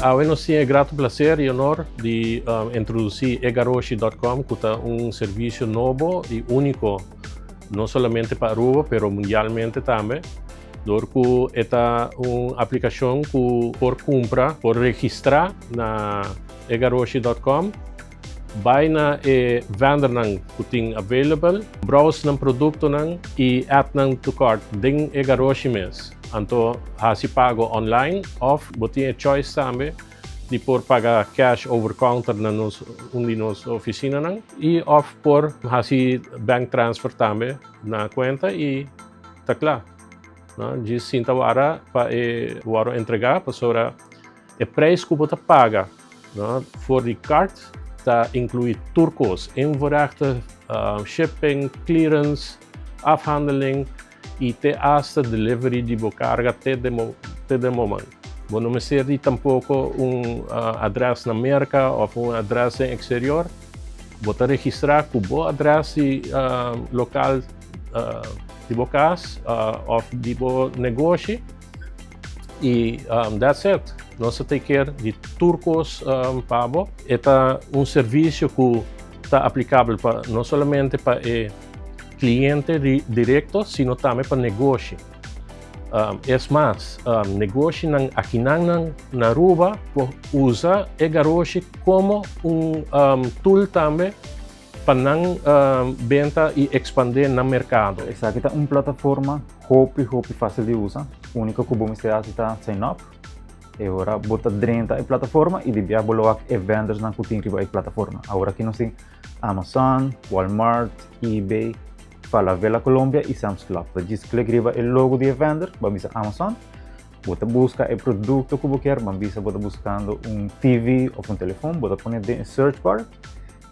Hoy nos tiene grato placer y honor de introducir egaroshi.com, que es un servicio nuevo y único, no solamente para Aruba, pero mundialmente también. Porque esta es una aplicación que por compra, por registrar na egaroshi.com, vai na vender nang kuting available, browse ng produkto nang i add nang to cart ding egaroshi mes. Anto hasi pago online off botin choice tambe di por paga cash over counter na nos oficina nang i off por hasi bank transfer tambe na cuenta i takla. No, diz sinta wara pa waro entregar pa sora preço que bota paga, no, for the cart ta inclui turcos, invoerrechten, shipping, clearance, afhandeling e te hasta delivery de carga te de momento. Bom, não me serve tampouco address na América ou address em exterior. Bota registrar com boa address local de bocas ou de bo negócio e that's it. Nós take care de turcos pago. Este é serviço que está aplicável não somente para cliente direto, sino também para negócio. É mais, negócio aqui na Aruba usa egaroshi como tool também para venda e expandir no mercado. Essa aqui é uma plataforma hope fácil de usar. A única que vamos fazer é sign up. E agora bota dentro da plataforma e devia colocar vendors na kuting riba a plataforma. Agora aqui nós temos Amazon, Walmart, eBay, Falabella Colômbia e Sam's Club. Então, just clique riba o logo de vendor, vamos a Amazon, bota busca o produto que você quer, vamos bota buscando TV ou telefone, bota põe em search bar,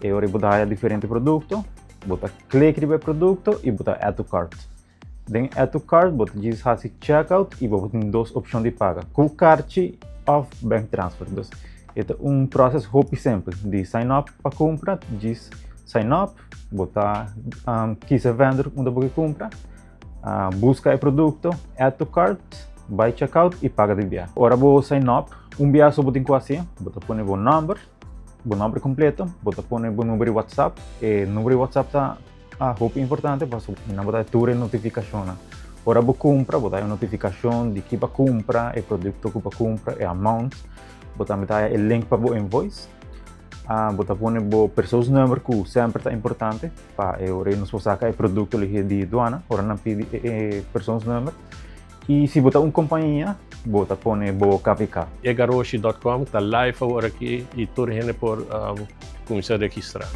e agora bota diferente produto, bota clique riba produto e bota add to cart. Den add to cart, bota diz assim checkout e bota tem duas opções de paga, com carte ou bank transfer. Então, este é processo hope simples de sign up para compra, diz sign up, bota quiser vender onde você compra, busca o produto, add to cart, vai checkout e paga de via. Agora vou sign up, via só bota assim, bota põe o número completo, bota põe o número de WhatsApp, e o número de WhatsApp está hope importante, para não botar tudo notificação. Agora vou compra, botar notificação de que para compra, o produto que para compra, o amount, botar o link para o invoice, botar põe o pessoas número que sempre é importante, para eu nos sacar o produto de aduana, agora não pede pessoas número. E se botar uma companhia, bota põe o KVK. Egaroshi.com está live agora aqui e tudo por começar a registrar.